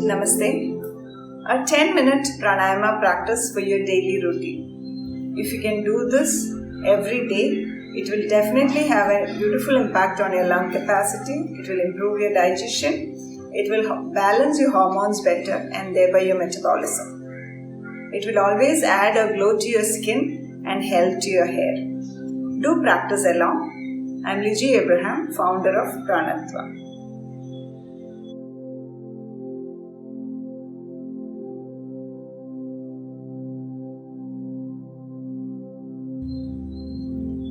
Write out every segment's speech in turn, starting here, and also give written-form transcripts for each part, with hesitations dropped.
Namaste. A 10-minute pranayama practice for your daily routine. If you can do this every day, it will definitely have a beautiful impact on your lung capacity. It will improve your digestion. It will balance your hormones better and thereby your metabolism. It will always add a glow to your skin and health to your hair. Do practice along. I am Liji Abraham, founder of Pranatva.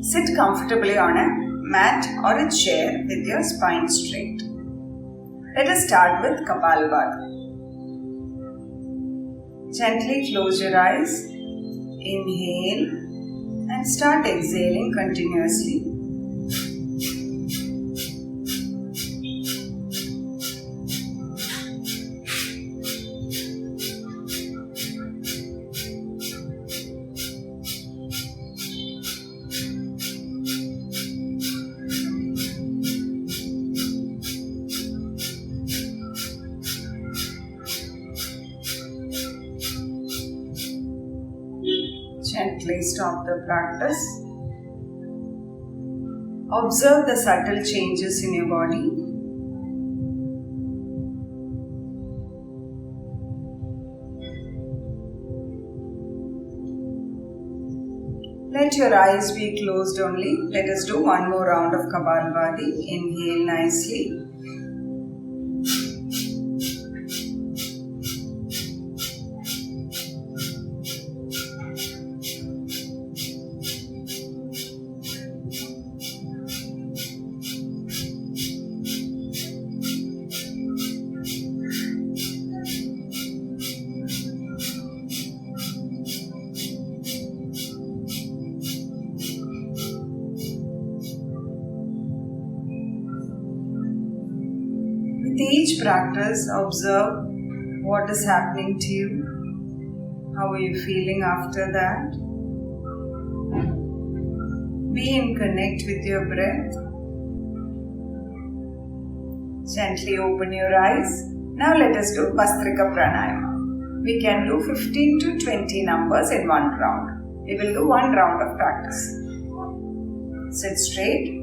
Sit comfortably on a mat or a chair with your spine straight. Let us start with Kapalabhati. Gently close your eyes, inhale and start exhaling continuously. Gently stop the practice. Observe the subtle changes in your body. Let your eyes be closed only. Let us do one more round of Kapalabhati. Inhale nicely. With each practice, observe what is happening to you. How are you feeling after that? Be in connect with your breath. Gently open your eyes. Now let us do Bhastrika Pranayama. We can do 15 to 20 numbers in one round. We will do one round of practice. Sit straight.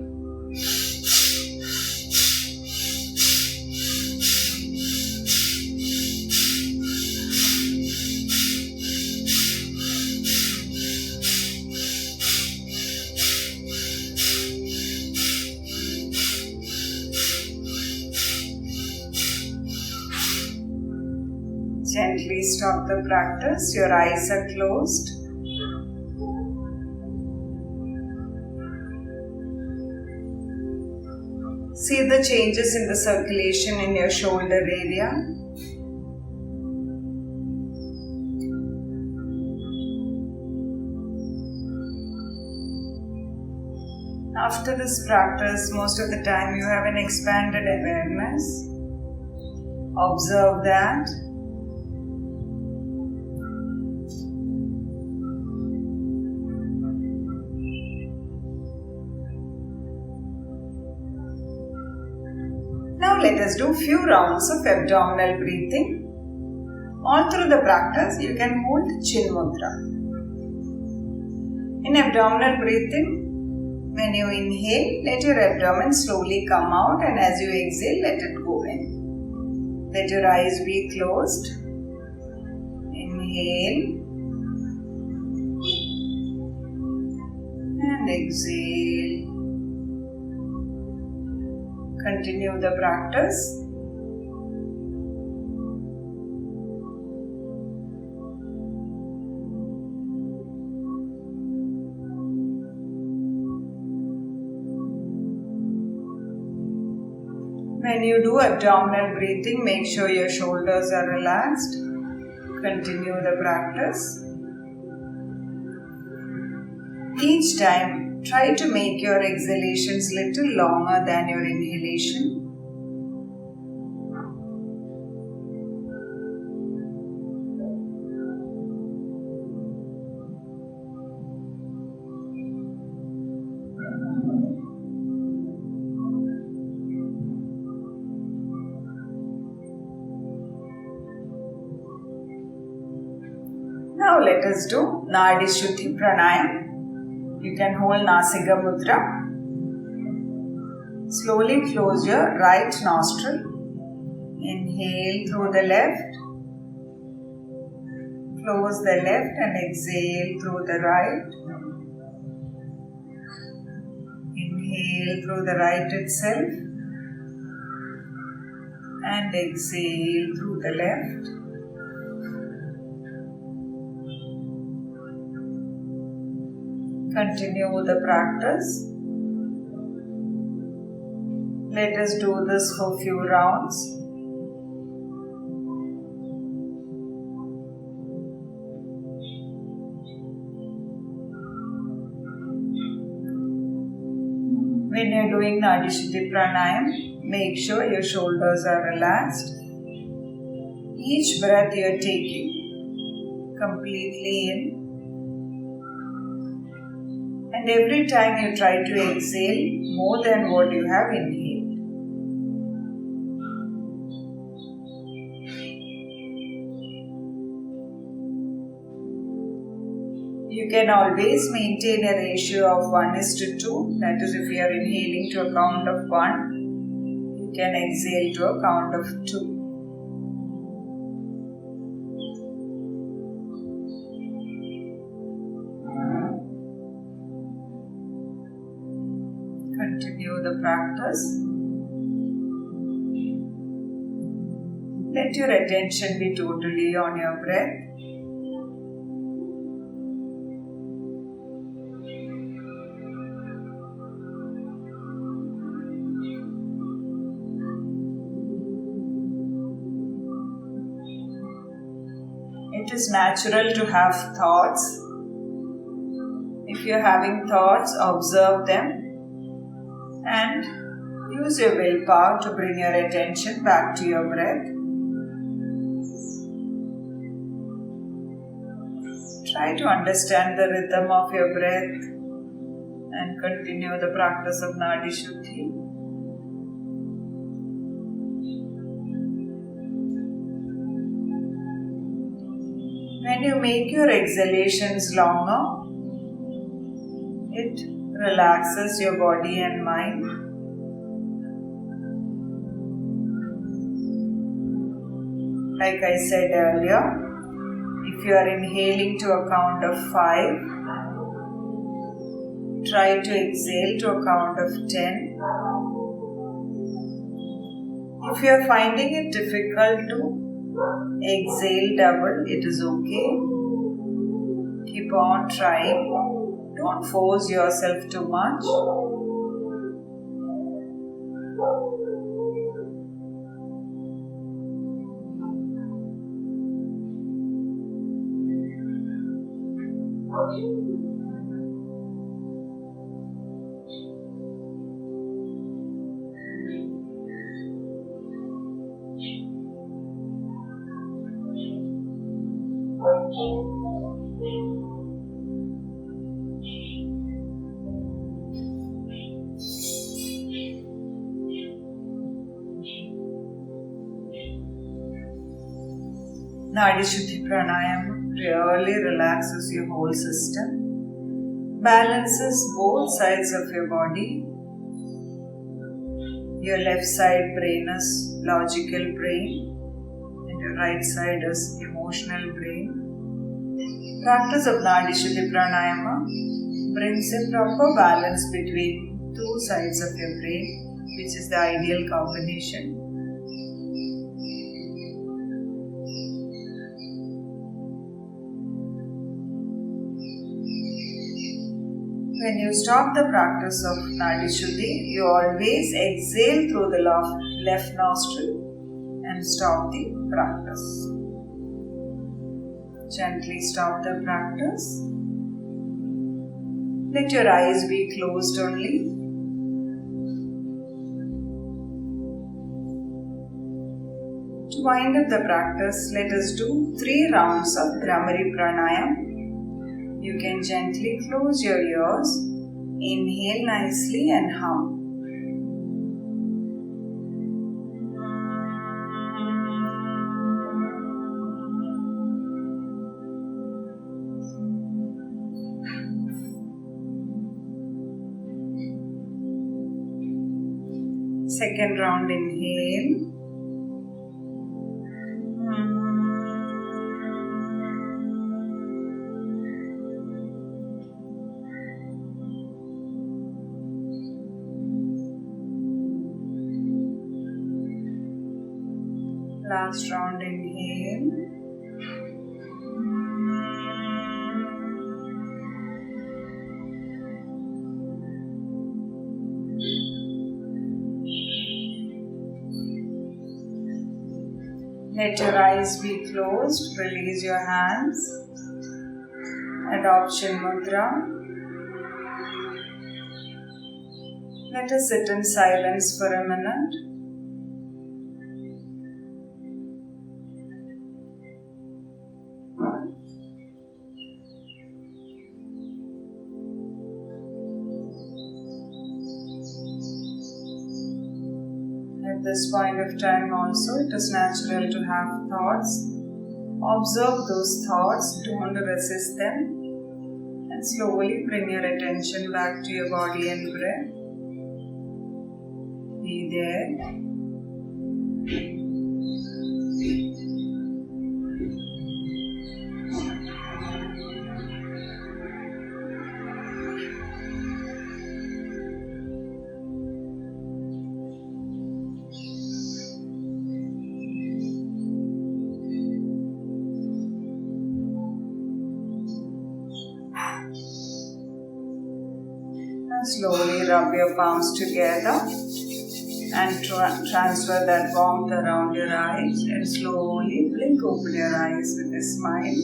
Gently stop the practice. Your eyes are closed. See the changes in the circulation in your shoulder area. After this practice, most of the time you have an expanded awareness. Observe that. Now let us do few rounds of abdominal breathing. All through the practice, you can hold chin mudra. In abdominal breathing, when you inhale, let your abdomen slowly come out, and as you exhale, let it go in. Let your eyes be closed. Inhale and exhale. Continue the practice. When you do abdominal breathing, make sure your shoulders are relaxed. Continue the practice. Each time, try to make your exhalations little longer than your inhalation. let us do Nadi Shuddhi Pranayama. You can hold Nasika Mudra. Slowly close your right nostril. Inhale through the left. Close the left and exhale through the right. Inhale through the right itself. And exhale through the left. Continue the practice. Let us do this for a few rounds. When you are doing Nadi Shuddhi Pranayama, make sure your shoulders are relaxed. Each breath you are taking completely in. And every time you try to exhale more than what you have inhaled. You can always maintain a ratio of 1:2. That is, if you are inhaling to a count of 1, you can exhale to a count of 2. Continue the practice. Let your attention be totally on your breath. It is natural to have thoughts. If you are having thoughts, observe them and use your willpower to bring your attention back to your breath. Try to understand the rhythm of your breath and continue the practice of Nadi Shuddhi. When you make your exhalations longer, it relaxes your body and mind. Like I said earlier, if you are inhaling to a count of 5, try to exhale to a count of 10. If you are finding it difficult to exhale double, it is okay. Keep on trying. Don't force yourself too much. Nadi Shuddhi Pranayama really relaxes your whole system, balances both sides of your body. Your left side brain is logical brain and your right side is emotional brain. Practice of Nadi Shuddhi Pranayama brings a proper balance between two sides of your brain, which is the ideal combination. When you stop the practice of Nadi Shuddhi, you always exhale through the left nostril and stop the practice. Gently stop the practice. Let your eyes be closed only. To wind up the practice, let us do 3 rounds of Bhramari Pranayama. You can gently close your ears, inhale nicely and hum. Second round inhale. Last round inhale. Let your eyes be closed. Release your hands. Adoption Mudra. Let us sit in silence for a minute. At this point of time also, it is natural to have thoughts. Observe those thoughts, don't resist them, and slowly bring your attention back to your body and breath. Be there. Slowly rub your palms together and transfer that warmth around your eyes, and slowly blink open your eyes with a smile.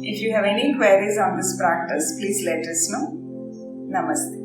If you have any queries on this practice, please let us know. Namaste.